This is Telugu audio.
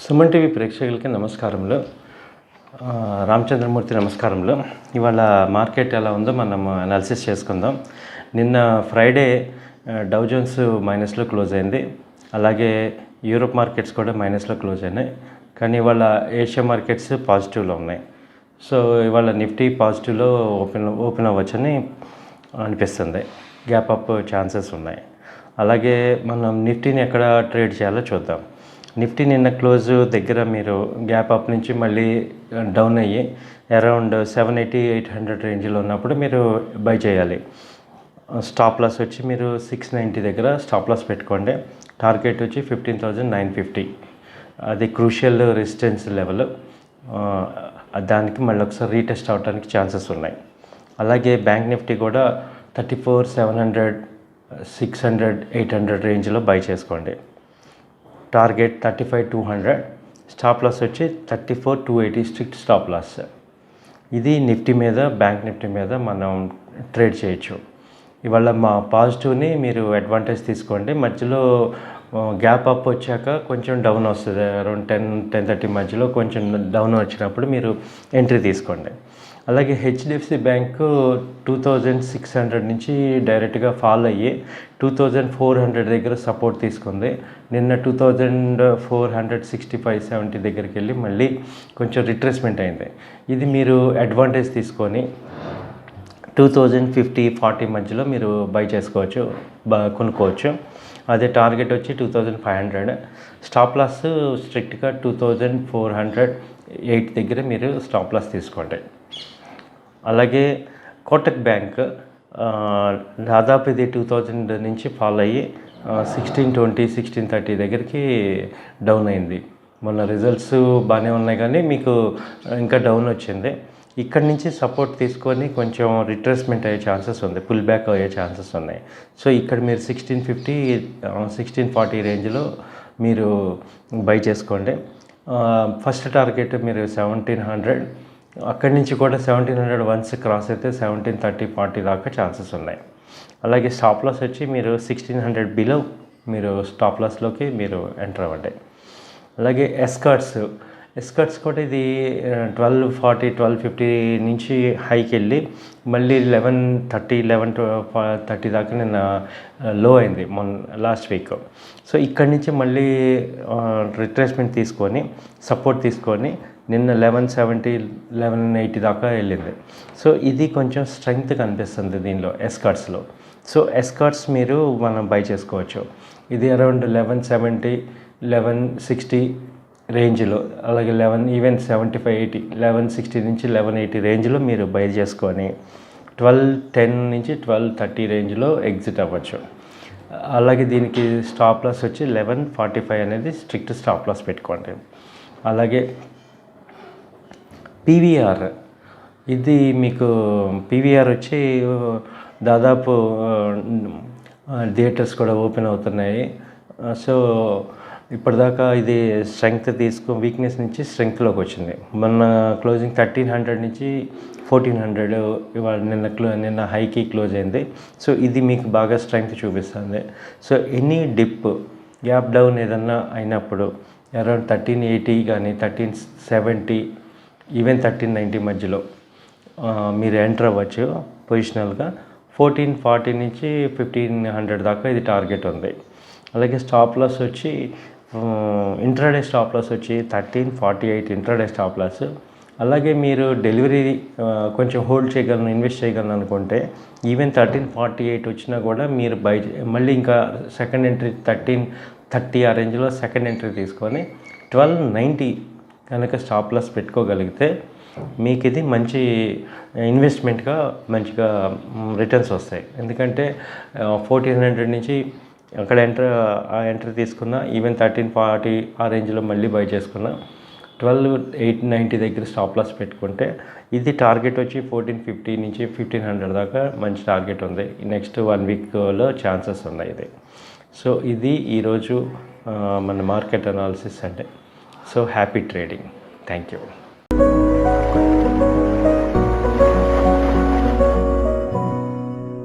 సుమన్ టీవీ ప్రేక్షకులకి నమస్కారములు. రామచంద్రమూర్తి నమస్కారములు. ఇవాళ మార్కెట్ ఎలా ఉందో మనం అనాలిసిస్ చేసుకుందాం. నిన్న ఫ్రైడే డౌ జోన్స్ మైనస్లో క్లోజ్ అయింది. అలాగే యూరోప్ మార్కెట్స్ కూడా మైనస్లో క్లోజ్ అయినాయి. కానీ ఇవాళ ఏషియా మార్కెట్స్ పాజిటివ్లో ఉన్నాయి. సో ఇవాళ నిఫ్టీ పాజిటివ్లో ఓపెన్ అవ్వచ్చని అనిపిస్తుంది. గ్యాప్ అప్ ఛాన్సెస్ ఉన్నాయి. అలాగే మనం నిఫ్టీని ఎక్కడ ట్రేడ్ చేయాలో చూద్దాం. నిఫ్టీ నిన్న క్లోజ్ దగ్గర మీరు గ్యాప్ అప్ నుంచి మళ్ళీ డౌన్ అయ్యి అరౌండ్ 780-800 రేంజ్లో ఉన్నప్పుడు మీరు బై చేయాలి. స్టాప్ లాస్ వచ్చి మీరు 690 దగ్గర స్టాప్ లాస్ పెట్టుకోండి. టార్గెట్ వచ్చి 15,950. అది క్రూషియల్ రెసిస్టెన్స్ లెవెల్. దానికి మళ్ళీ ఒకసారి రీటెస్ట్ అవడానికి ఛాన్సెస్ ఉన్నాయి. అలాగే బ్యాంక్ నిఫ్టీ కూడా 34,700, 600, 800 రేంజ్లో బై చేసుకోండి. టార్గెట్ 35,200. స్టాప్ లాస్ వచ్చి 34,280 స్ట్రిక్ట్ స్టాప్ లాస్. ఇది నిఫ్టీ మీద, బ్యాంక్ నిఫ్టీ మీద మనం ట్రేడ్ చేయొచ్చు. ఇవాళ మా పాజిటివ్ని మీరు అడ్వాంటేజ్ తీసుకోండి. మధ్యలో గ్యాప్ అప్ వచ్చాక కొంచెం డౌన్ వస్తుంది. అరౌండ్ 10-10:30 మధ్యలో కొంచెం డౌన్ వచ్చినప్పుడు మీరు ఎంట్రీ తీసుకోండి. అలాగే హెచ్డిఎఫ్సి బ్యాంకు 2,600 నుంచి డైరెక్ట్గా ఫాల్ అయ్యి 2,400 దగ్గర సపోర్ట్ తీసుకుంది. నిన్న 2,465-70 దగ్గరికి వెళ్ళి మళ్ళీ కొంచెం రిట్రేస్మెంట్ అయింది. ఇది మీరు అడ్వాంటేజ్ తీసుకొని 2,050-40 మధ్యలో మీరు బై చేసుకోవచ్చు, కొనుక్కోవచ్చు. అదే టార్గెట్ వచ్చి 2,500. స్టాప్ లాస్ స్ట్రిక్ట్గా 2,408 దగ్గర మీరు స్టాప్ లాస్ తీసుకోండి. అలాగే కోటక్ బ్యాంక్ దాదాపు ఇది 2,000 నుంచి ఫాల్ అయ్యి 1620, 1630 దగ్గరికి డౌన్ అయింది. మొన్న రిజల్ట్స్ బాగానే ఉన్నాయి కానీ మీకు ఇంకా డౌన్ వచ్చింది. ఇక్కడి నుంచి సపోర్ట్ తీసుకొని కొంచెం రిట్రేస్మెంట్ అయ్యే ఛాన్సెస్ ఉంది, పుల్ బ్యాక్ అయ్యే ఛాన్సెస్ ఉన్నాయి. సో ఇక్కడ మీరు 1650, 1640 రేంజ్లో మీరు బై చేసుకోండి. ఫస్ట్ టార్గెట్ మీరు 1,700. అక్కడి నుంచి కూడా 1,700 వన్స్ క్రాస్ అయితే 1,730-40 దాకా ఛాన్సెస్ ఉన్నాయి. అలాగే స్టాప్ లాస్ వచ్చి మీరు 1,600 బిలో మీరు స్టాప్ లాస్లోకి మీరు ఎంటర్ అవ్వండి. అలాగే ఎస్కర్ట్స్ కూడా ఇది 1240, 1250 నుంచి హైకి వెళ్ళి మళ్ళీ 1130 దాకా నిన్న లో అయింది మొన్న లాస్ట్ వీక్. సో ఇక్కడి నుంచి మళ్ళీ రిట్రేస్మెంట్ తీసుకొని సపోర్ట్ తీసుకొని నిన్న 1170, 1180 దాకా వెళ్ళింది. సో ఇది కొంచెం స్ట్రెంగ్త్ కనిపిస్తుంది దీనిలో ఎస్కర్ట్స్లో. సో ఎస్కర్ట్స్ మీరు మనం బై చేసుకోవచ్చు. ఇది అరౌండ్ 1170, 1160 రేంజ్లో, అలాగే 75-80, 1160 నుంచి 1180 రేంజ్లో మీరు బై చేసుకొని 1210 నుంచి 1230 రేంజ్లో ఎగ్జిట్ అవ్వచ్చు. అలాగే దీనికి స్టాప్ లాస్ వచ్చి 1145 అనేది స్ట్రిక్ట్ స్టాప్ లాస్ పెట్టుకోండి. అలాగే పీవీఆర్, ఇది మీకు పీవీఆర్ వచ్చి దాదాపు థియేటర్స్ కూడా ఓపెన్ అవుతున్నాయి. సో ఇప్పటిదాకా ఇది స్ట్రెంగ్త్ వీక్నెస్ నుంచి స్ట్రెంగ్త్లోకి వచ్చింది. మొన్న క్లోజింగ్ 1,300 నుంచి 1,400 ఇవాళ నిన్న హైకి క్లోజ్ అయింది. సో ఇది మీకు బాగా స్ట్రెంగ్త్ చూపిస్తుంది. So any dip, gap down ఏదన్నా అయినప్పుడు అరౌండ్ 1,380 కానీ 1,370, ఈవెన్ 1,390 మధ్యలో మీరు ఎంటర్ అవ్వచ్చు పొజిషనల్గా. 1,440 నుంచి 1,500 దాకా ఇది టార్గెట్ ఉంది. అలాగే స్టాప్ లాస్ వచ్చి ఇంట్రాడే స్టాప్ లాస్ వచ్చి 1,348 ఇంట్రాడే స్టాప్ లాస్. అలాగే మీరు డెలివరీ కొంచెం హోల్డ్ చేయగలను, ఇన్వెస్ట్ చేయగలను అనుకుంటే ఈవెన్ 1,348 వచ్చినా కూడా మీరు మళ్ళీ ఇంకా సెకండ్ ఎంట్రీ 1,330 ఆ రేంజ్లో సెకండ్ ఎంట్రీ తీసుకొని 1,290 కనుక స్టాప్ లాస్ పెట్టుకోగలిగితే మీకు ఇది మంచి ఇన్వెస్ట్మెంట్గా మంచిగా రిటర్న్స్ వస్తాయి. ఎందుకంటే 1,400 నుంచి అక్కడ ఎంట్రీ తీసుకున్న ఈవెన్ 1,340 ఆ రేంజ్లో మళ్ళీ బై చేసుకున్న 1,290 దగ్గర స్టాప్ లాస్ పెట్టుకుంటే ఇది టార్గెట్ వచ్చి 1,450 నుంచి 1,500 దాకా మంచి టార్గెట్ ఉంది. నెక్స్ట్ 1 వీక్లో ఛాన్సెస్ ఉన్నాయి ఇది. సో ఇది ఈరోజు మన మార్కెట్ అనాలిసిస్ అంటే. So happy trading. Thank you.